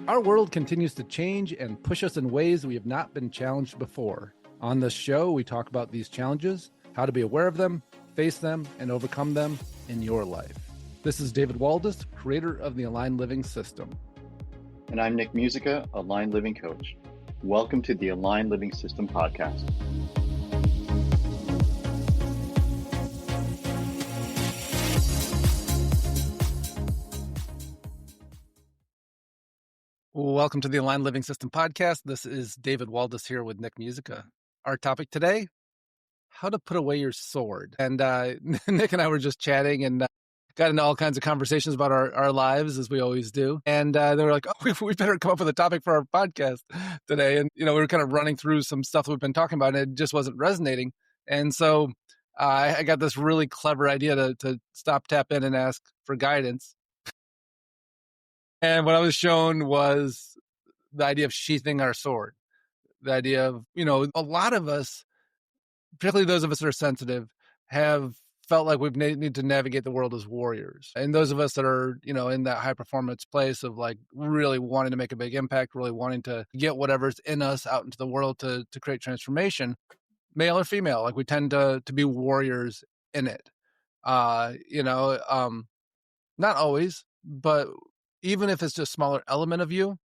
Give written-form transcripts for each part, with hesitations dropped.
Our world continues to change and push us in ways we have not been challenged before. On this show, we talk about these challenges, how to be aware of them, face them, and overcome them in your life. This is David Waldas, creator of the Aligned Living System. And I'm Nick Musica, Aligned Living Coach. Welcome to the Aligned Living System podcast. Welcome to the Aligned Living System podcast. This is David Waldas here with Nick Musica. Our topic today, how to put away your sword. And Nick and I were just chatting and got into all kinds of conversations about our lives, as we always do. And they were like, oh, we better come up with a topic for our podcast today. And, we were kind of running through some stuff that we've been talking about, and it just wasn't resonating. And so I got this really clever idea to stop, tap in, and ask for guidance. And what I was shown was the idea of sheathing our sword. The idea of, a lot of us, particularly those of us that are sensitive, have felt like we've need to navigate the world as warriors. And those of us that are, in that high performance place of like really wanting to make a big impact, really wanting to get whatever's in us out into the world to create transformation, male or female, like we tend to be warriors in it. Not always, but even if it's just a smaller element of you,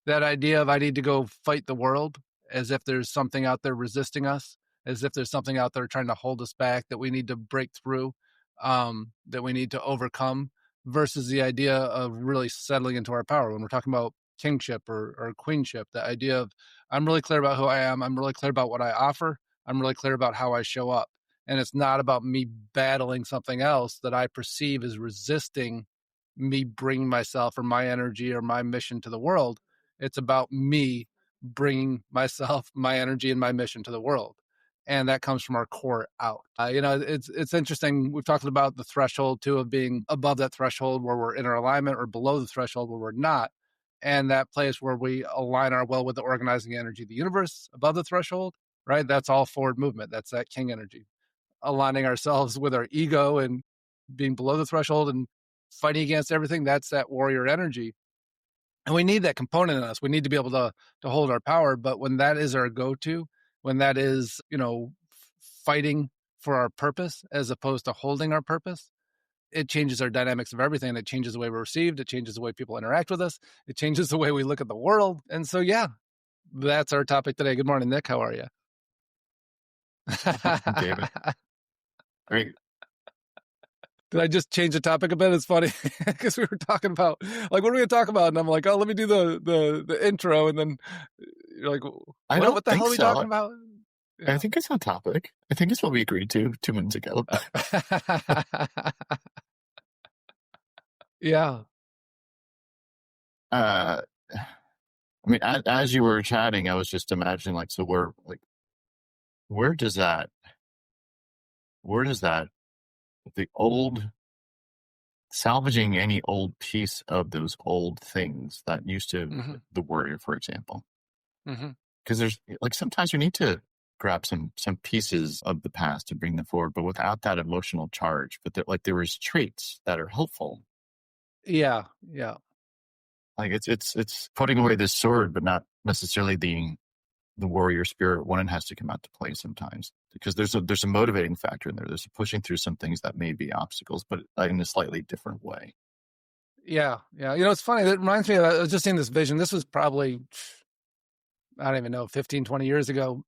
that idea of I need to go fight the world as if there's something out there resisting us, as if there's something out there trying to hold us back that we need to break through, that we need to overcome, versus the idea of really settling into our power. When we're talking about kingship or queenship, the idea of I'm really clear about who I am, I'm really clear about what I offer, I'm really clear about how I show up. And it's not about me battling something else that I perceive as resisting me bringing myself or my energy or my mission to the world. It's about me bringing myself, my energy, and my mission to the world. And that comes from our core out. It's interesting. We've talked about the threshold too, of being above that threshold where we're in our alignment, or below the threshold where we're not. And that place where we align our will with the organizing energy of the universe above the threshold, right? That's all forward movement. That's that king energy. Aligning ourselves with our ego and being below the threshold and fighting against everything, that's that warrior energy. And we need that component in us. We need to be able to hold our power. But when that is our go-to, when that is, fighting for our purpose as opposed to holding our purpose, it changes our dynamics of everything. It changes the way we're received. It changes the way people interact with us. It changes the way we look at the world. And so, yeah, that's our topic today. Good morning, Nick. How are you? David. Great. Did I just change the topic a bit? It's funny because we were talking about like, what are we going to talk about? And I'm like, oh, let me do the intro. And then you're like, what the hell are we talking about? Yeah. I think it's on topic. I think it's what we agreed to 2 minutes ago. Yeah. I mean, as you were chatting, I was just imagining like, so where does that, the old, salvaging any old piece of those old things that used to, the warrior, for example, because there's like, sometimes you need to grab some pieces of the past to bring them forward, but without that emotional charge, but there was traits that are helpful. Yeah. Like it's putting away this sword, but not necessarily the warrior spirit. One has to come out to play sometimes, because there's a motivating factor in there. There's a pushing through some things that may be obstacles, but in a slightly different way. Yeah. It's funny. That reminds me of, I was just seeing this vision. This was probably, I don't even know, 15, 20 years ago.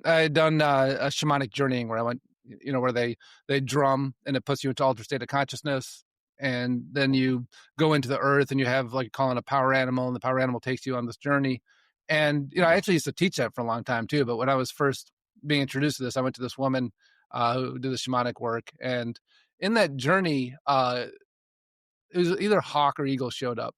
I had done a shamanic journeying where I went, where they drum and it puts you into altered state of consciousness. And then you go into the earth and you have like calling a power animal, and the power animal takes you on this journey. And, I actually used to teach that for a long time too. But when I was first being introduced to this, I went to this woman who did the shamanic work. And in that journey, it was either hawk or eagle showed up.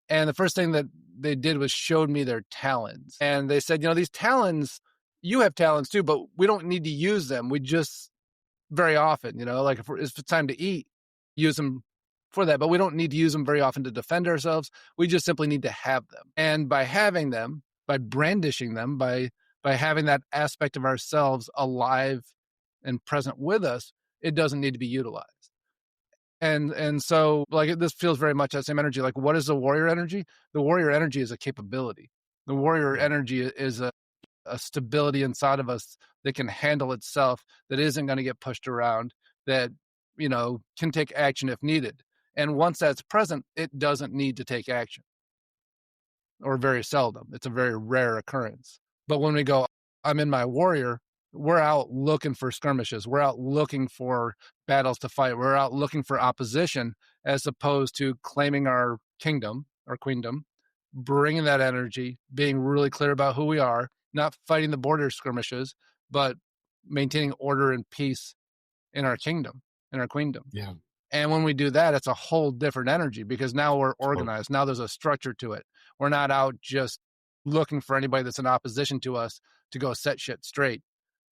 And the first thing that they did was showed me their talons. And they said, these talons, you have talons too, but we don't need to use them. We just very often, like if it's time to eat, use them for that, but we don't need to use them very often to defend ourselves. We just simply need to have them. And by having them, by brandishing them, by having that aspect of ourselves alive and present with us, it doesn't need to be utilized. And so, like, this feels very much that same energy. Like, what is the warrior energy? The warrior energy is a capability. The warrior energy is a stability inside of us that can handle itself, that isn't going to get pushed around, that, can take action if needed. And once that's present, it doesn't need to take action, or very seldom. It's a very rare occurrence. But when we go, I'm in my warrior, we're out looking for skirmishes. We're out looking for battles to fight. We're out looking for opposition, as opposed to claiming our kingdom or queendom, bringing that energy, being really clear about who we are, not fighting the border skirmishes, but maintaining order and peace in our kingdom, in our queendom. Yeah. And when we do that, it's a whole different energy, because now we're organized. Now there's a structure to it. We're not out just looking for anybody that's in opposition to us to go set shit straight.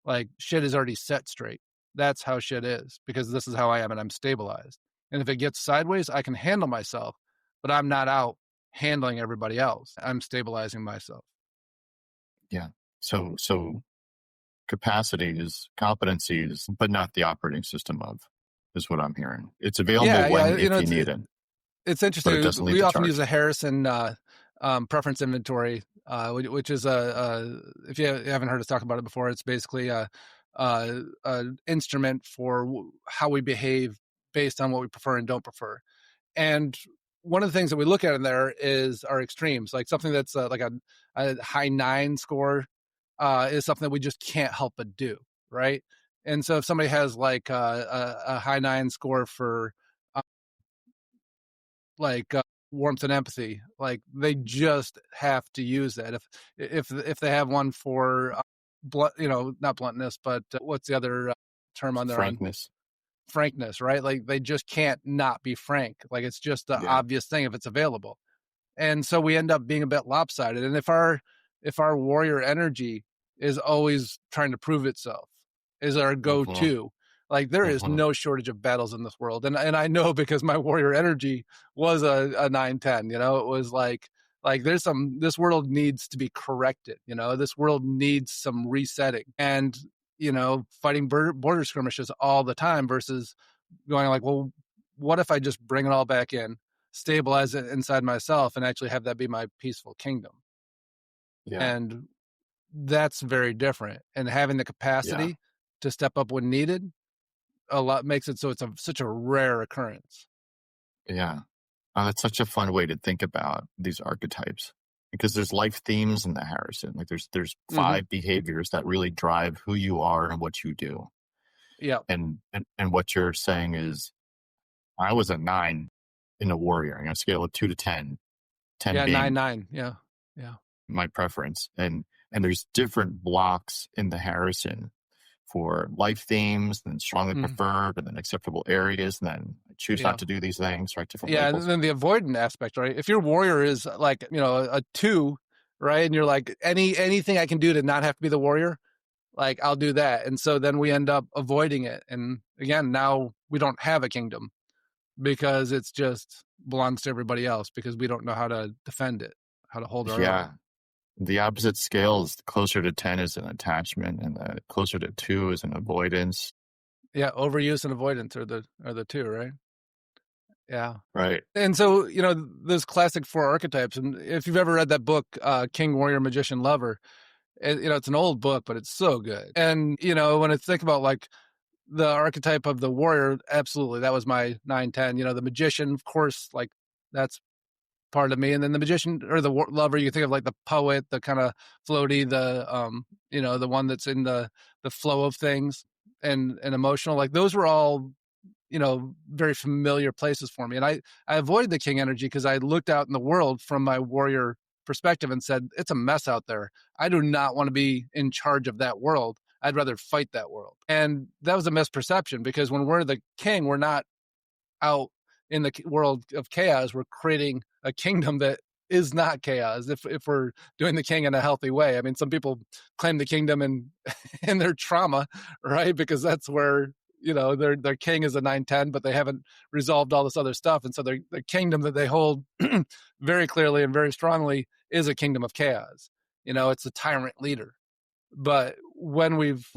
Like, shit is already set straight. That's how shit is, because this is how I am, and I'm stabilized. And if it gets sideways, I can handle myself, but I'm not out handling everybody else. I'm stabilizing myself. Yeah. So capacities, competencies, but not the operating system of, is what I'm hearing. It's available if you need it. It's interesting. We often use a Harrison preference inventory, which is if you haven't heard us talk about it before, it's basically a instrument for how we behave based on what we prefer and don't prefer. And one of the things that we look at in there is our extremes, like something that's like a high 9 score is something that we just can't help but do, right? And so if somebody has like a high 9 score for warmth and empathy, like, they just have to use that. If they have one for not bluntness, but what's the other term on their frankness, right? Like, they just can't not be frank. Like, it's just the obvious thing if it's available. And so we end up being a bit lopsided. And if our warrior energy is always trying to prove itself, is our go-to, like, there is no shortage of battles in this world. And I know, because my warrior energy was a 9-10, it was like this world needs to be corrected. This world needs some resetting, and, fighting border skirmishes all the time versus going like, well, what if I just bring it all back in, stabilize it inside myself, and actually have that be my peaceful kingdom? Yeah. And that's very different. And having the capacity to step up when needed, a lot makes it so it's such a rare occurrence. Yeah. That's such a fun way to think about these archetypes, because there's life themes in the Harrison. Like, there's 5 behaviors that really drive who you are and what you do. Yeah. And what you're saying is, I was a 9 in a warrior, on a scale of 2 to 10. 10 being 9. Yeah. My preference. And there's different blocks in the Harrison for life themes, and then strongly preferred, and then acceptable areas, and then I choose not to do these things, right? Different labels. And then the avoidant aspect, right? If your warrior is like, a 2, right? And you're like, anything I can do to not have to be the warrior, like, I'll do that. And so then we end up avoiding it. And again, now we don't have a kingdom, because it's just belongs to everybody else, because we don't know how to defend it, how to hold our own. The opposite scale is closer to 10 is an attachment, and the closer to 2 is an avoidance. Yeah, overuse and avoidance are the 2, right? Yeah. Right. And so, those classic 4 archetypes, and if you've ever read that book, King, Warrior, Magician, Lover, it's an old book, but it's so good. And, when I think about like the archetype of the warrior, absolutely, that was my 9-10. The magician, of course, like, that's part of me. And then the magician or the lover, you think of like the poet, the kind of floaty, the one that's in the flow of things and emotional. Like, those were all, very familiar places for me. And I avoided the king energy because I looked out in the world from my warrior perspective and said, it's a mess out there. I do not want to be in charge of that world. I'd rather fight that world. And that was a misperception, because when we're the king, we're not out in the world of chaos. We're creating a kingdom that is not chaos, if we're doing the king in a healthy way. I mean, some people claim the kingdom in their trauma, right? Because that's where, their king is a 9-10, but they haven't resolved all this other stuff. And so the kingdom that they hold very clearly and very strongly is a kingdom of chaos. It's a tyrant leader. But when we've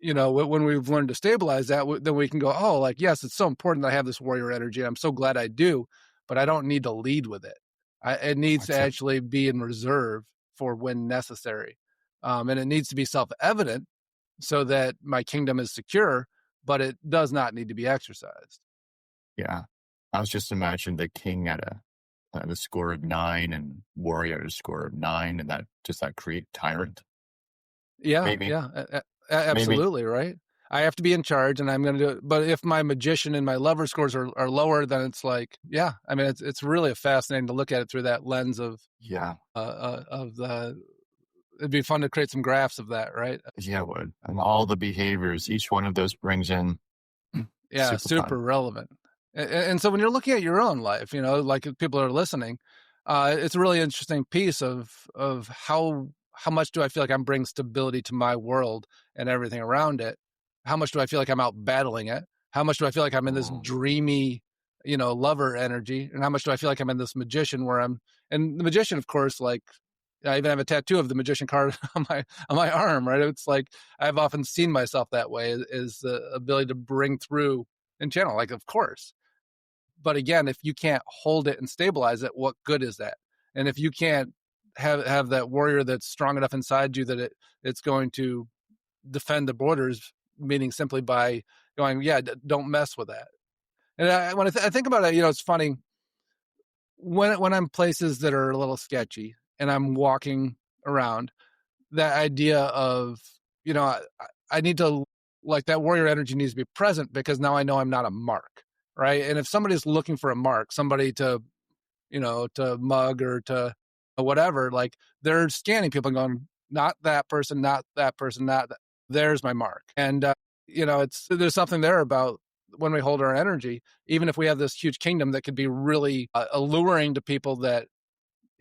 when we've learned to stabilize that, then we can go, oh, like, yes, it's so important that I have this warrior energy. I'm so glad I do, but I don't need to lead with it. It needs to actually be in reserve for when necessary. And it needs to be self-evident so that my kingdom is secure, but it does not need to be exercised. Yeah. I was just imagining the king at a score of 9 and warrior at a score of 9, and does that create tyrant? Yeah, Maybe. yeah, absolutely, Maybe. right? I have to be in charge, and I'm going to do it. But if my magician and my lover scores are lower, then it's like, yeah, I mean, it's really fascinating to look at it through that lens of the. It'd be fun to create some graphs of that, right? Yeah, it would. And all the behaviors, each one of those brings in. Yeah, super relevant. And so when you're looking at your own life, like if people are listening, it's a really interesting piece of how much do I feel like I'm bringing stability to my world and everything around it? How much do I feel like I'm out battling it? How much do I feel like I'm in this dreamy, lover energy? And how much do I feel like I'm in this magician and the magician, of course, like I even have a tattoo of the magician card on my arm, right? It's like I've often seen myself that way, is the ability to bring through and channel, like, of course. But again, if you can't hold it and stabilize it, what good is that? And if you can't have that warrior that's strong enough inside you that it's going to defend the borders, meaning simply by going, yeah, don't mess with that. And when I think about it, it's funny when I'm places that are a little sketchy and I'm walking around, that idea of, I need to, like, that warrior energy needs to be present because now I know I'm not a mark, right? And if somebody's looking for a mark, somebody to, to mug or to whatever, like, they're scanning people and going, not that person, not that person, not that. There's my mark. And, there's something there about when we hold our energy, even if we have this huge kingdom that could be really alluring to people that,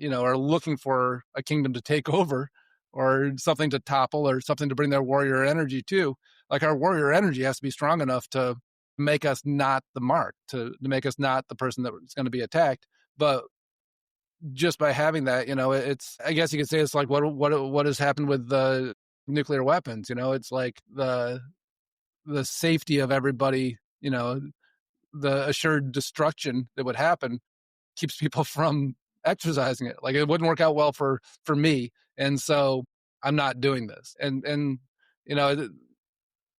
are looking for a kingdom to take over or something to topple or something to bring their warrior energy to. Like, our warrior energy has to be strong enough to make us not the mark, to make us not the person that's going to be attacked. But just by having that, it's, I guess you could say, it's like what has happened with the nuclear weapons. It's like the safety of everybody, the assured destruction that would happen keeps people from exercising it. Like, it wouldn't work out well for me, and so I'm not doing this. And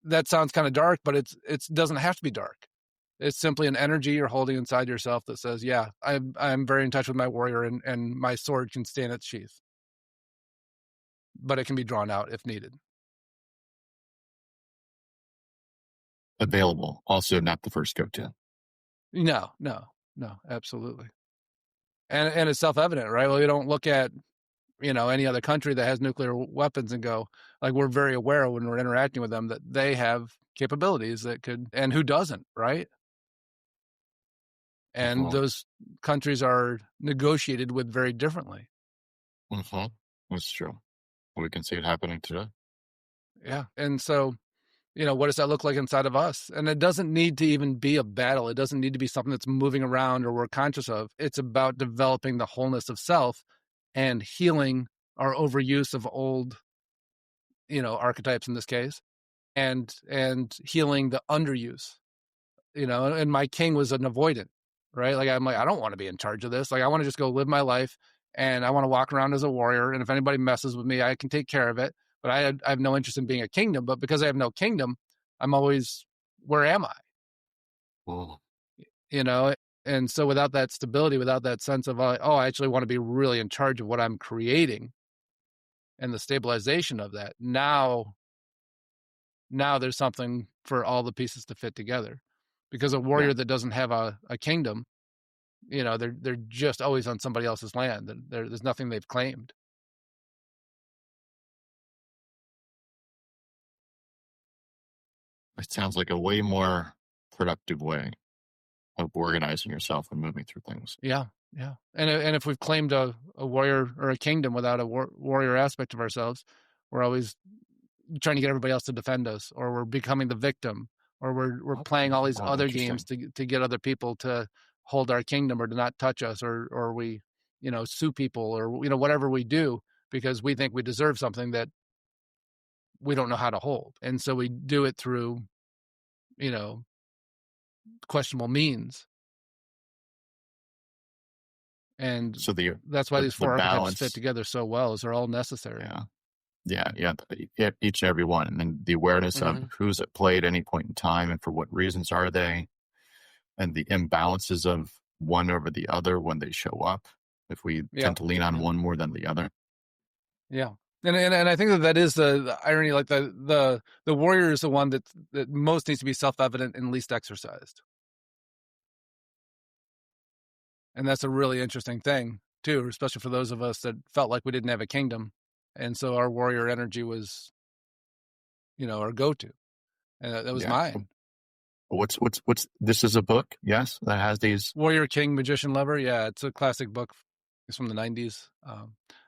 that sounds kind of dark, but it doesn't have to be dark. It's simply an energy you're holding inside yourself that says, yeah, I'm very in touch with my warrior, and my sword can stay in its sheath, but it can be drawn out if needed. Available, also not the first go-to. No, absolutely. And it's self-evident, right? Well, you don't look at, any other country that has nuclear weapons and go, like, we're very aware when we're interacting with them that they have capabilities that could, and who doesn't, right? And those countries are negotiated with very differently. That's true. We can see it happening today. Yeah. And so, what does that look like inside of us? And it doesn't need to even be a battle. It doesn't need to be something that's moving around or we're conscious of. It's about developing the wholeness of self and healing our overuse of old, archetypes in this case, and healing the underuse, and my king was an avoidant, right? Like, I'm like, I don't want to be in charge of this. Like, I want to just go live my life, and I want to walk around as a warrior. And if anybody messes with me, I can take care of it. But I have no interest in being a kingdom. But because I have no kingdom, I'm always, where am I? Well, and so without that stability, without that sense of, I actually want to be really in charge of what I'm creating, and the stabilization of that, now there's something for all the pieces to fit together. Because a warrior that doesn't have a kingdom, they're just always on somebody else's land. There's nothing they've claimed. It sounds like a way more productive way of organizing yourself and moving through things. Yeah. And if we've claimed a warrior or a kingdom without a warrior aspect of ourselves, we're always trying to get everybody else to defend us, or we're becoming the victim, or we're playing all these other games to get other people to hold our kingdom or to not touch us, or we, sue people, or, whatever we do because we think we deserve something that we don't know how to hold. And so we do it through, questionable means. And so that's why these the four archetypes fit balance, together so well, is they're all necessary. each and every one, and then the awareness of Mm-hmm. who's at play at any point in time and for what reasons are they, and the imbalances of one over the other when they show up, if we tend to lean on one more than the other. Yeah. And I think that is the irony. Like the warrior is the one that most needs to be self-evident and least exercised. And that's a really interesting thing too, especially for those of us that felt like we didn't have a kingdom. And so our warrior energy was, our go-to. And that was mine. What's this is a book, yes, that has these Warrior, King, Magician, Lover. Yeah, it's a classic book. It's from the 90s.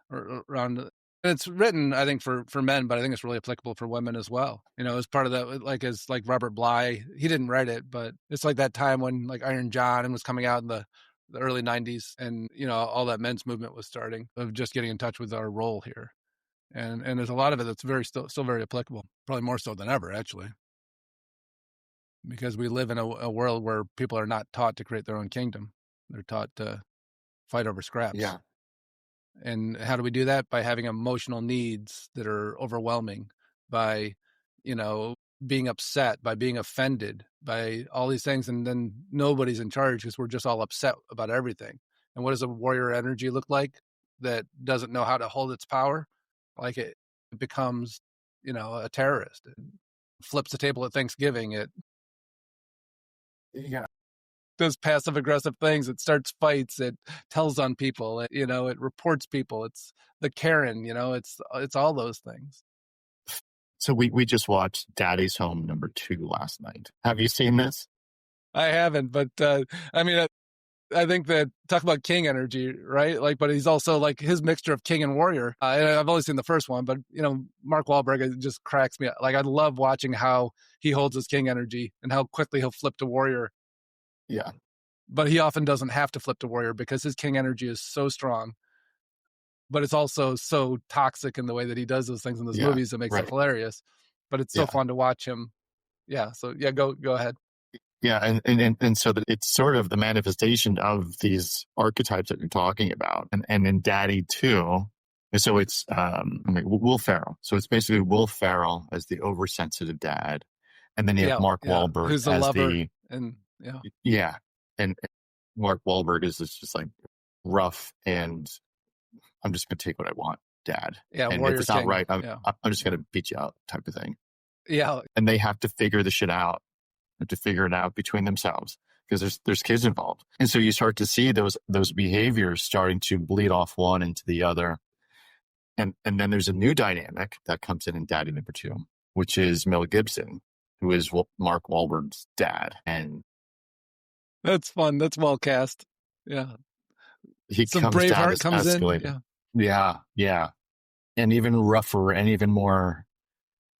Or around. It's written, I think, for men, but I think it's really applicable for women as well. As part of that, as Robert Bly, he didn't write it, but it's like that time when like Iron John was coming out in the early 90s, and all that men's movement was starting, of just getting in touch with our role here. And there's a lot of it that's still very applicable, probably more so than ever, actually, because we live in a world where people are not taught to create their own kingdom. They're taught to fight over scraps. Yeah. And how do we do that? By having emotional needs that are overwhelming, by, being upset, by being offended, by all these things. And then nobody's in charge because we're just all upset about everything. And what does a warrior energy look like that doesn't know how to hold its power? Like it becomes, a terrorist. It flips the table at Thanksgiving. It does passive aggressive things. It starts fights. It tells on people. It reports people. It's the Karen. It's all those things. So we just watched Daddy's Home #2 last night. Have you seen this? I haven't, but I think that, talk about king energy, right? But he's also like his mixture of king and warrior. And I've only seen the first one, but Mark Wahlberg, it just cracks me up. Like, I love watching how he holds his king energy and how quickly he'll flip to warrior. Yeah. But he often doesn't have to flip to warrior because his king energy is so strong. But it's also so toxic in the way that he does those things in those movies that makes it hilarious. But it's so fun to watch him. Yeah. So yeah, go ahead. Yeah, and so that it's sort of the manifestation of these archetypes that you're talking about, and in Daddy too. And so it's Will Ferrell. So it's basically Will Ferrell as the oversensitive dad, and then you have Mark Wahlberg who's the as lover, and and Mark Wahlberg is just like rough, and I'm just gonna take what I want, dad. Yeah, and if it's not right, I'm just gonna beat you out, type of thing. Yeah, and they have to figure the shit out. To figure it out between themselves, because there's kids involved. And so you start to see those behaviors starting to bleed off one into the other. And then there's a new dynamic that comes in Daddy #2, which is Mel Gibson, who is Mark Wahlberg's dad. And that's fun. That's well cast. Yeah. He comes down as escalated. Yeah. And even rougher and even more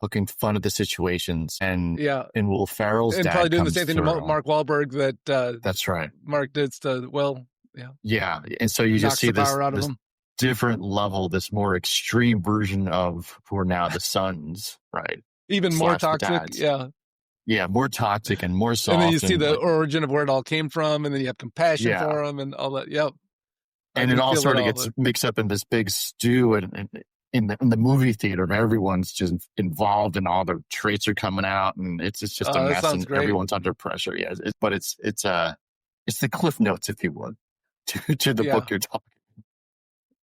poking fun at the situations, and Will Ferrell's and dad probably doing the comes same thing to through. Mark Wahlberg that that's right. Mark did to Will. And so you just see this him. different level, this more extreme version of who are now the sons, right? Even more toxic. More toxic and more soft. And then you see the origin of where it all came from, and then you have compassion for him and all that. And it all sort of gets mixed up in this big stew, and in the movie theater, everyone's just involved, and all their traits are coming out, and it's just a mess, and everyone's under pressure. Yeah, but it's the cliff notes, if you would, to the book you're talking.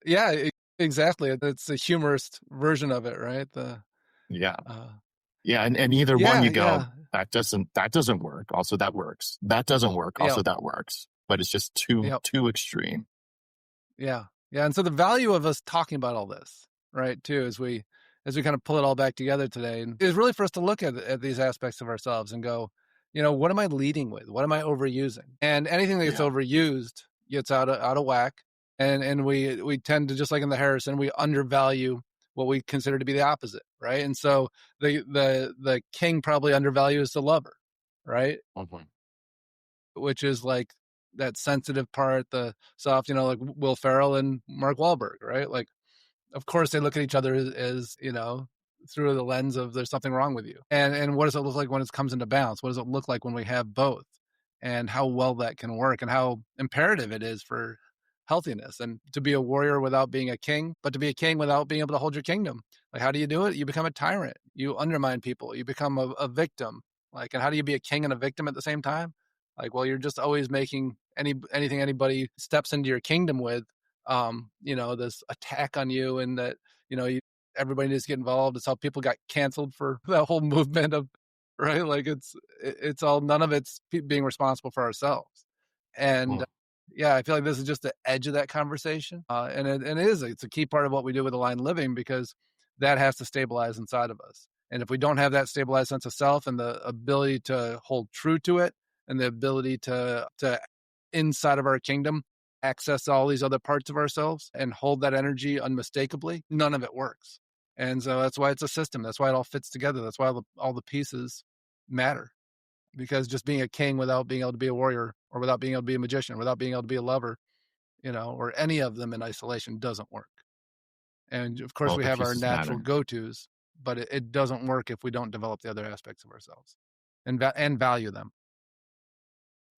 Yeah, exactly. It's the humorous version of it, right? And either one you go, that doesn't work. Also, that works. That doesn't work. Also, that works. But it's just too extreme. Yeah. And so the value of us talking about all this, right, too, as we kind of pull it all back together today, is really for us to look at these aspects of ourselves and go, what am I leading with? What am I overusing? And anything that gets overused gets out of whack. And we tend to, just like in the Harrison, we undervalue what we consider to be the opposite, right? And so the king probably undervalues the lover, right? Which is like that sensitive part, the soft, like Will Ferrell and Mark Wahlberg, right? Like, of course, they look at each other as through the lens of there's something wrong with you. And what does it look like when it comes into balance? What does it look like when we have both? And how well that can work, and how imperative it is for healthiness, and to be a warrior without being a king, but to be a king without being able to hold your kingdom. Like, how do you do it? You become a tyrant. You undermine people. You become a victim. Like, and how do you be a king and a victim at the same time? Like, well, you're just always making anything anybody steps into your kingdom with, this attack on you, and that, everybody needs to get involved. It's how people got canceled for that whole movement of, right? Like, it's all, none of it's being responsible for ourselves. And yeah, I feel like this is just the edge of that conversation. And it's a key part of what we do with aligned living, because that has to stabilize inside of us. And if we don't have that stabilized sense of self and the ability to hold true to it, and the ability to inside of our kingdom access all these other parts of ourselves and hold that energy unmistakably, none of it works. And so that's why it's a system. That's why it all fits together. That's why all the pieces matter. Because just being a king without being able to be a warrior, or without being able to be a magician, without being able to be a lover, or any of them in isolation, doesn't work. And of course, we have our natural go-tos, but it doesn't work if we don't develop the other aspects of ourselves and value them.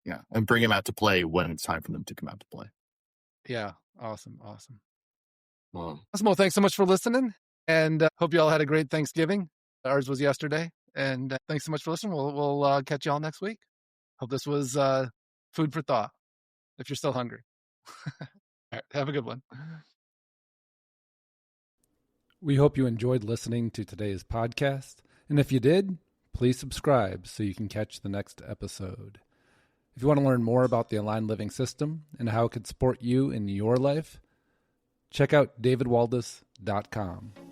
Yeah, and bring them out to play when it's time for them to come out to play. Yeah, awesome. Well, thanks so much for listening, and hope you all had a great Thanksgiving. Ours was yesterday, and thanks so much for listening. We'll catch you all next week. Hope this was food for thought, if you're still hungry. All right, have a good one. We hope you enjoyed listening to today's podcast, and if you did, please subscribe so you can catch the next episode. If you want to learn more about the Aligned Living System and how it could support you in your life, check out davidwaldas.com.